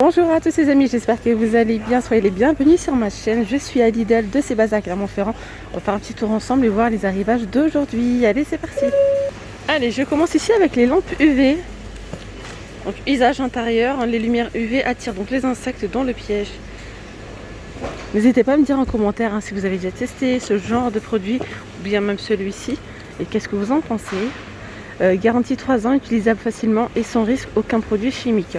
Bonjour à tous les amis, j'espère que vous allez bien, soyez les bienvenus sur ma chaîne. Je suis à Lidl de Sébazac à Clermont-Ferrand. On va faire un petit tour ensemble et voir les arrivages d'aujourd'hui. Allez, c'est parti. Allez, je commence ici avec les lampes UV. Donc usage intérieur, les lumières UV attirent donc les insectes dans le piège. N'hésitez pas à me dire en commentaire si vous avez déjà testé ce genre de produit ou bien même celui-ci. Et qu'est-ce que vous en pensez? Garantie 3 ans, utilisable facilement et sans risque, aucun produit chimique.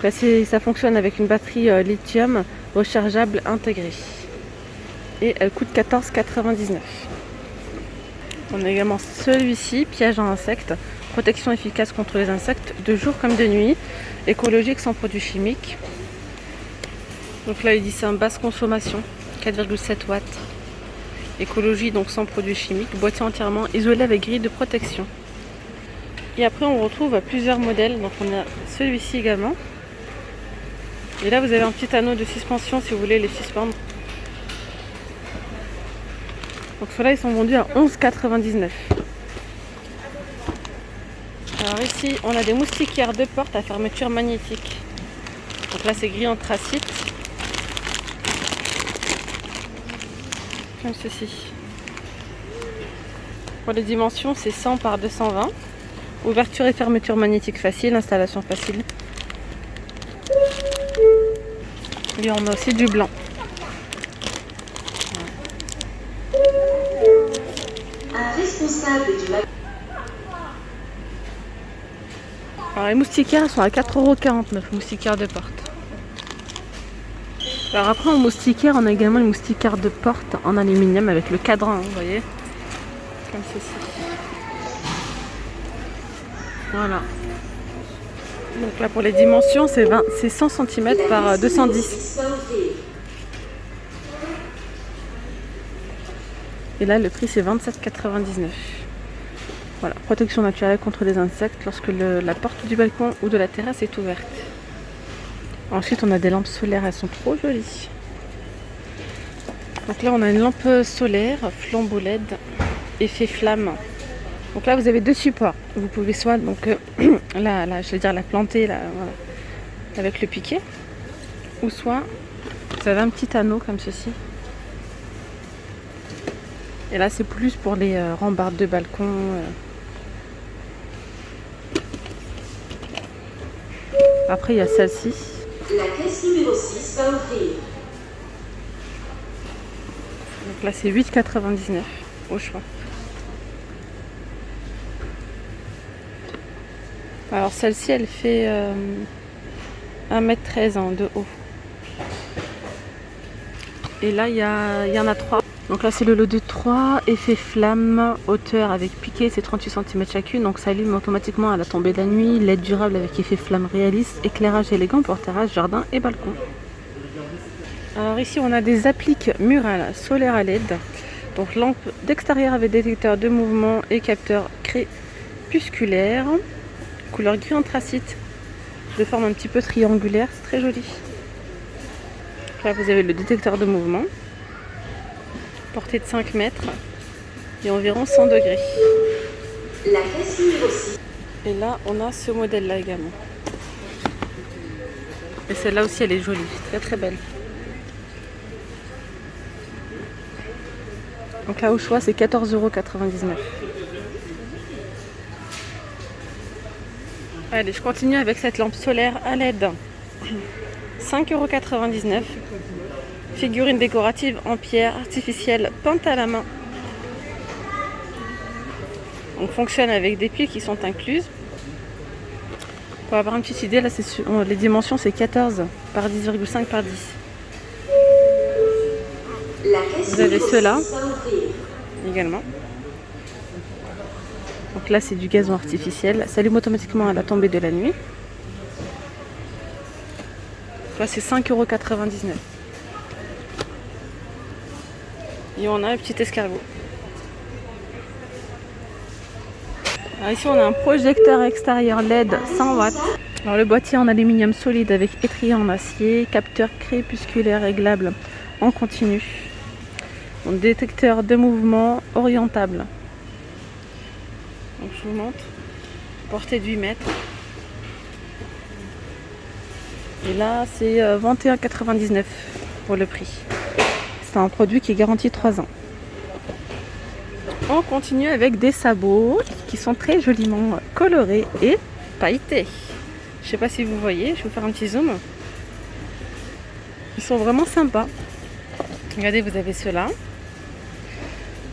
Là, ça fonctionne avec une batterie lithium rechargeable intégrée. Et elle coûte 14,99 €. On a également celui-ci, piège à insectes. Protection efficace contre les insectes de jour comme de nuit. Écologique sans produits chimiques. Donc là, il dit c'est en basse consommation, 4,7 watts. Écologie donc sans produits chimiques. Boîtier entièrement isolé avec grille de protection. Et après, on retrouve plusieurs modèles. Donc on a celui-ci également. Et là, vous avez un petit anneau de suspension si vous voulez les suspendre. Donc ceux-là, ils sont vendus à 11,99 €. Alors ici, on a des moustiquaires de porte à fermeture magnétique. Donc là, c'est gris anthracite. Comme ceci. Pour les dimensions, c'est 100 par 220. Ouverture et fermeture magnétique facile, installation facile. Et on a aussi du blanc. Un responsable du magasin. Alors les moustiquaires sont à 4,49 €, moustiquaires de porte. Alors après en moustiquaire, on a également les moustiquaires de porte en aluminium avec le cadran, vous voyez. Comme ceci. Voilà. Donc là pour les dimensions, c'est 100 cm par 210. Et là le prix c'est 27,99 €. Voilà, protection naturelle contre les insectes lorsque la porte du balcon ou de la terrasse est ouverte. Ensuite on a des lampes solaires, elles sont trop jolies. Donc là on a une lampe solaire, flambeau LED, effet flamme. Donc là vous avez deux supports. Vous pouvez soit donc je vais dire la planter là, voilà, avec le piquet, ou soit vous avez un petit anneau comme ceci. Et là c'est plus pour les rambardes de balcon. Après il y a celle-ci. La caisse numéro 6 va ouvrir. Donc là c'est 8,99 € au choix. Alors celle-ci elle fait 1,13 m de haut. Et là il y en a 3. Donc là c'est le lot de 3, effet flamme, hauteur avec piquet, c'est 38 cm chacune, donc ça allume automatiquement à la tombée de la nuit, LED durable avec effet flamme réaliste, éclairage élégant pour terrasse, jardin et balcon. Alors ici on a des appliques murales solaires à LED, donc lampe d'extérieur avec détecteur de mouvement et capteur crépusculaire, couleur gris anthracite, de forme un petit peu triangulaire, c'est très joli. Là vous avez le détecteur de mouvement. Portée de 5 mètres et environ 100 degrés. La caisse numéro 6. Et là, on a ce modèle-là également. Et celle-là aussi, elle est jolie, très très belle. Donc là, au choix, c'est 14,99 €. Allez, je continue avec cette lampe solaire à LED. 5,99 €. Figurine décorative en pierre artificielle peinte à la main. On fonctionne avec des piles qui sont incluses. Pour avoir une petite idée, là les dimensions c'est 14 par 10,5 par 10. Vous avez ceux-là également. Donc là c'est du gazon artificiel. Ça allume automatiquement à la tombée de la nuit. Là c'est 5,99 €. Et on a un petit escargot. Alors ici on a un projecteur extérieur LED 100 watts. Alors le boîtier en aluminium solide avec étrier en acier, capteur crépusculaire réglable en continu. Donc détecteur de mouvement orientable. Donc je vous montre. Portée de 8 mètres. Et là, c'est 21,99 pour le prix. C'est un produit qui est garanti 3 ans. On continue avec des sabots qui sont très joliment colorés et pailletés. Je ne sais pas si vous voyez, je vais vous faire un petit zoom. Ils sont vraiment sympas. Regardez, vous avez ceux-là.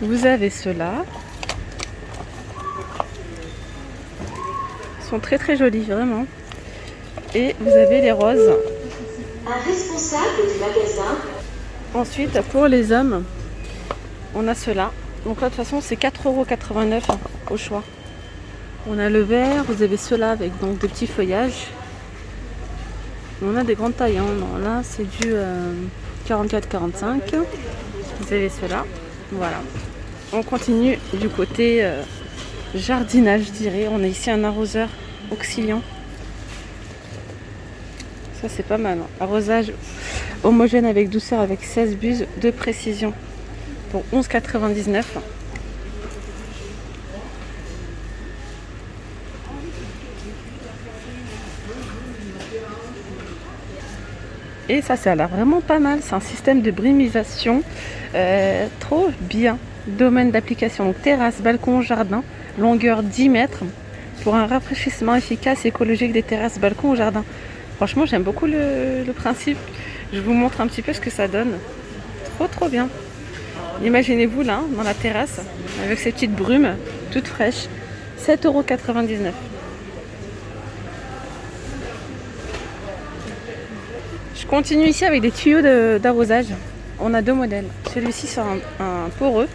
Vous avez ceux-là. Ils sont très très jolis, vraiment. Et vous avez les roses. Un responsable du magasin. Ensuite, pour les hommes, on a ceux-là. Donc là, de toute façon, c'est 4,89 € au choix. On a le vert, vous avez ceux-là avec donc des petits feuillages. On a des grandes tailles. Hein. Non, là, c'est du 44,45 €. Vous avez ceux-là. Voilà. On continue du côté jardinage, je dirais. On a ici un arroseur auxiliant. Ça, c'est pas mal. Hein. Arrosage homogène avec douceur avec 16 buses de précision pour 11,99 €. Et ça a l'air vraiment pas mal. C'est un système de brimisation trop bien. Domaine d'application, donc terrasse, balcon, jardin, longueur 10 mètres pour un rafraîchissement efficace et écologique des terrasses, balcons ou jardins. Franchement, j'aime beaucoup le principe. Je vous montre un petit peu ce que ça donne. Trop bien. Imaginez-vous là, dans la terrasse, avec ces petites brumes toutes fraîches. 7,99 €. Je continue ici avec des tuyaux d'arrosage. On a deux modèles. Celui-ci c'est un poreux.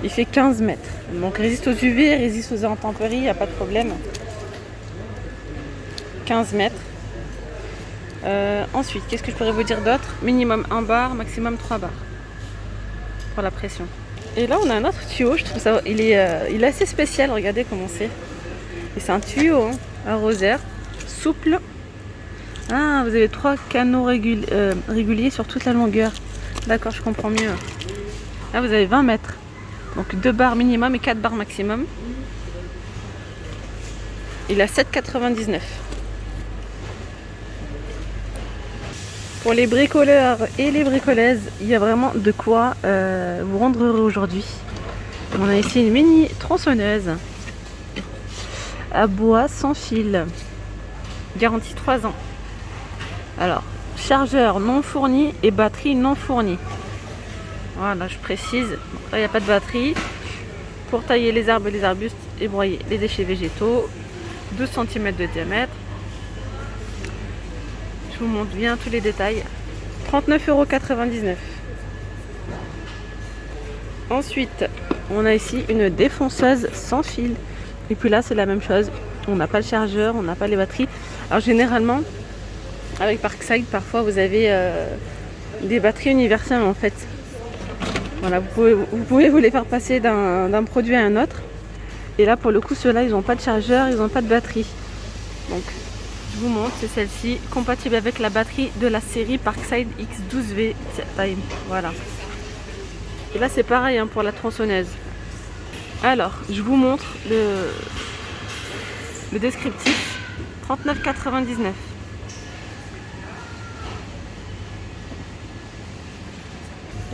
Il fait 15 mètres. Donc résiste aux UV, résiste aux intempéries, il n'y a pas de problème. 15 mètres. Ensuite, qu'est-ce que je pourrais vous dire d'autre? Minimum 1 bar, maximum 3 bars. Pour la pression. Et là on a un autre tuyau, je trouve ça. Il est assez spécial, regardez comment c'est. Et c'est un tuyau arroseur souple. Ah, vous avez 3 canaux réguliers sur toute la longueur. D'accord, je comprends mieux. Là, vous avez 20 mètres. Donc 2 barres minimum et 4 barres maximum. Il a 7,99 €. Pour les bricoleurs et les bricolaises, il y a vraiment de quoi vous rendre heureux aujourd'hui. On a ici une mini tronçonneuse à bois sans fil. Garantie 3 ans. Alors, chargeur non fourni et batterie non fournie. Voilà, je précise. Là, il n'y a pas de batterie. Pour tailler les arbres et les arbustes et broyer les déchets végétaux. 12 cm de diamètre. Je vous montre bien tous les détails. 39,99 €. Ensuite, on a ici une défonceuse sans fil. Et puis là, c'est la même chose. On n'a pas le chargeur, on n'a pas les batteries. Alors généralement, avec Parkside, parfois vous avez des batteries universelles en fait. Voilà, vous pouvez vous les faire passer d'un produit à un autre. Et là, pour le coup, ceux-là, ils n'ont pas de chargeur, ils n'ont pas de batterie. Donc, je vous montre, c'est celle-ci, compatible avec la batterie de la série Parkside X12V Time. Voilà. Et là, c'est pareil hein, pour la tronçonneuse. Alors, je vous montre le descriptif. 39,99 €.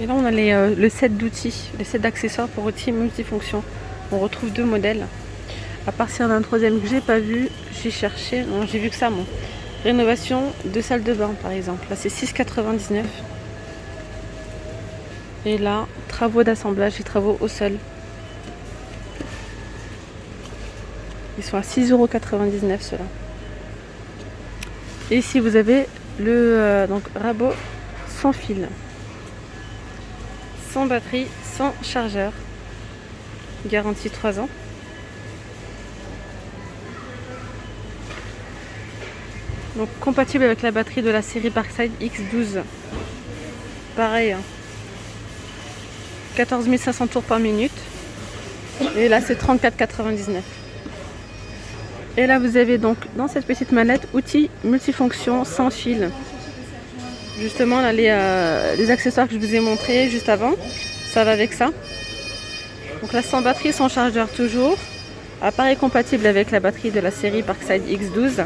Et là, on a le set d'outils, le set d'accessoires pour outils multifonctions. On retrouve deux modèles. À partir d'un troisième que j'ai pas vu, j'ai cherché. Non, j'ai vu que ça, moi. Rénovation de salle de bain, par exemple. Là, c'est 6,99 €. Et là, travaux d'assemblage et travaux au sol. Ils sont à 6,99 € ceux-là. Et ici, vous avez le donc, rabot sans fil. Sans batterie, sans chargeur. Garantie 3 ans. Donc compatible avec la batterie de la série Parkside X12. Pareil. Hein. 14 500 tours par minute. Et là c'est 34,99 €. Et là vous avez donc dans cette petite mallette outils multifonctions sans fil. Justement là les accessoires que je vous ai montrés juste avant, ça va avec ça. Donc là sans batterie, sans chargeur toujours. Appareil compatible avec la batterie de la série Parkside X12.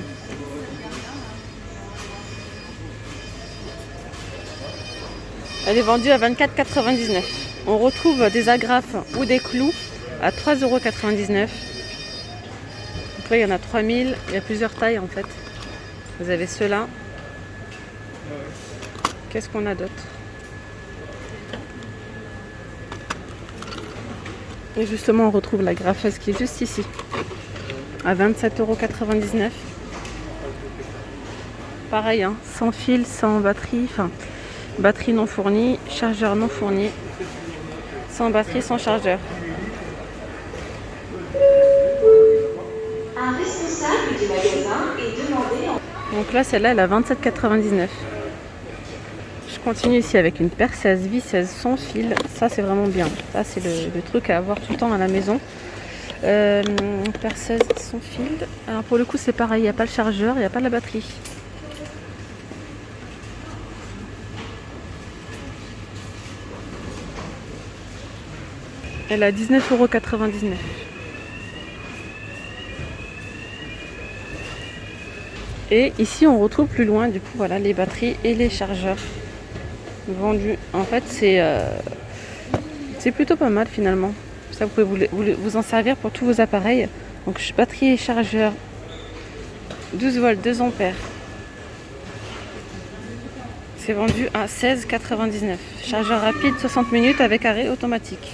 Elle est vendue à 24,99 €. On retrouve des agrafes ou des clous à 3,99 €. Donc là, il y en a 3000. Il y a plusieurs tailles en fait. Vous avez ceux-là. Qu'est-ce qu'on a d'autre? Et justement, on retrouve la graffeuse qui est juste ici, à 27,99 €. Pareil, hein, sans fil, sans batterie, enfin, batterie non fournie, chargeur non fourni, sans batterie, sans chargeur. Un responsable du magasin est demandé en... Donc là, celle-là, elle a 27,99 €. Je continue ici avec une perceuse visseuse sans fil. Ça, c'est vraiment bien. Ça, c'est le truc à avoir tout le temps à la maison. Perceuse sans fil. Alors pour le coup, c'est pareil. Il n'y a pas le chargeur, il n'y a pas la batterie. Elle a 19,99 €. Et ici, on retrouve plus loin, du coup, voilà, les batteries et les chargeurs vendus. En fait, c'est plutôt pas mal finalement. Ça, vous pouvez vous en servir pour tous vos appareils. Donc, batterie et chargeur, 12 volts, 2 ampères. C'est vendu à 16,99 €. Chargeur rapide, 60 minutes avec arrêt automatique.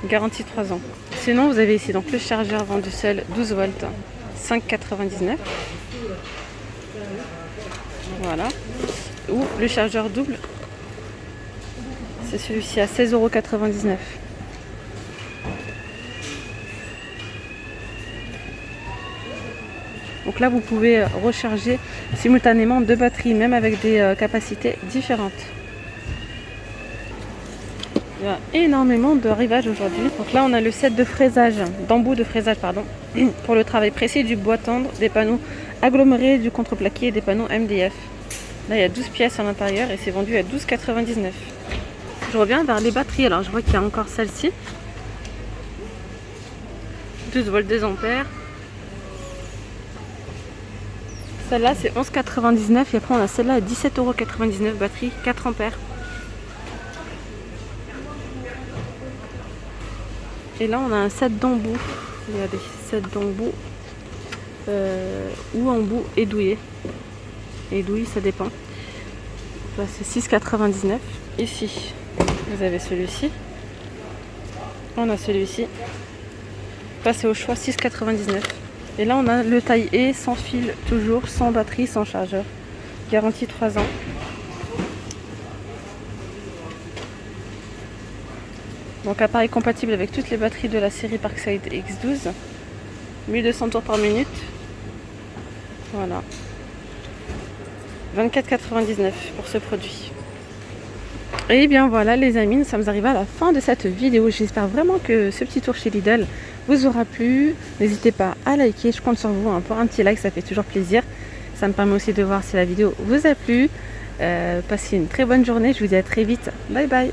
Garantie 3 ans. Sinon, vous avez ici donc le chargeur vendu seul, 12 volts, 5,99 €. Voilà. Ou le chargeur double, c'est celui-ci à 16,99 €. Donc là, vous pouvez recharger simultanément 2 batteries, même avec des capacités différentes. Il y a énormément de rivage aujourd'hui. Donc là, on a le set de fraisage, d'embout de fraisage, pardon, pour le travail précis du bois tendre, des panneaux agglomérés, du contreplaqué et des panneaux MDF. Là, il y a 12 pièces à l'intérieur et c'est vendu à 12,99 €. Je reviens vers les batteries. Alors, je vois qu'il y a encore celle-ci. 12 volts 2 ampères. Celle-là, c'est 11,99 € et après, on a celle-là à 17,99 €, batterie 4 ampères. Et là, on a un set d'embout. Regardez, set d'embout ou embout édouillé. Édouille, ça dépend. Là, c'est 6,99 €. Ici, vous avez celui-ci. On a celui-ci. Là, c'est au choix 6,99 €. Et là, on a le taille E sans fil, toujours sans batterie, sans chargeur. Garantie 3 ans. Donc appareil compatible avec toutes les batteries de la série Parkside X12. 1200 tours par minute. Voilà. 24,99 € pour ce produit. Et bien voilà les amis, nous sommes arrivés à la fin de cette vidéo. J'espère vraiment que ce petit tour chez Lidl vous aura plu. N'hésitez pas à liker, je compte sur vous pour un petit like, ça fait toujours plaisir. Ça me permet aussi de voir si la vidéo vous a plu. Passez une très bonne journée, je vous dis à très vite. Bye bye.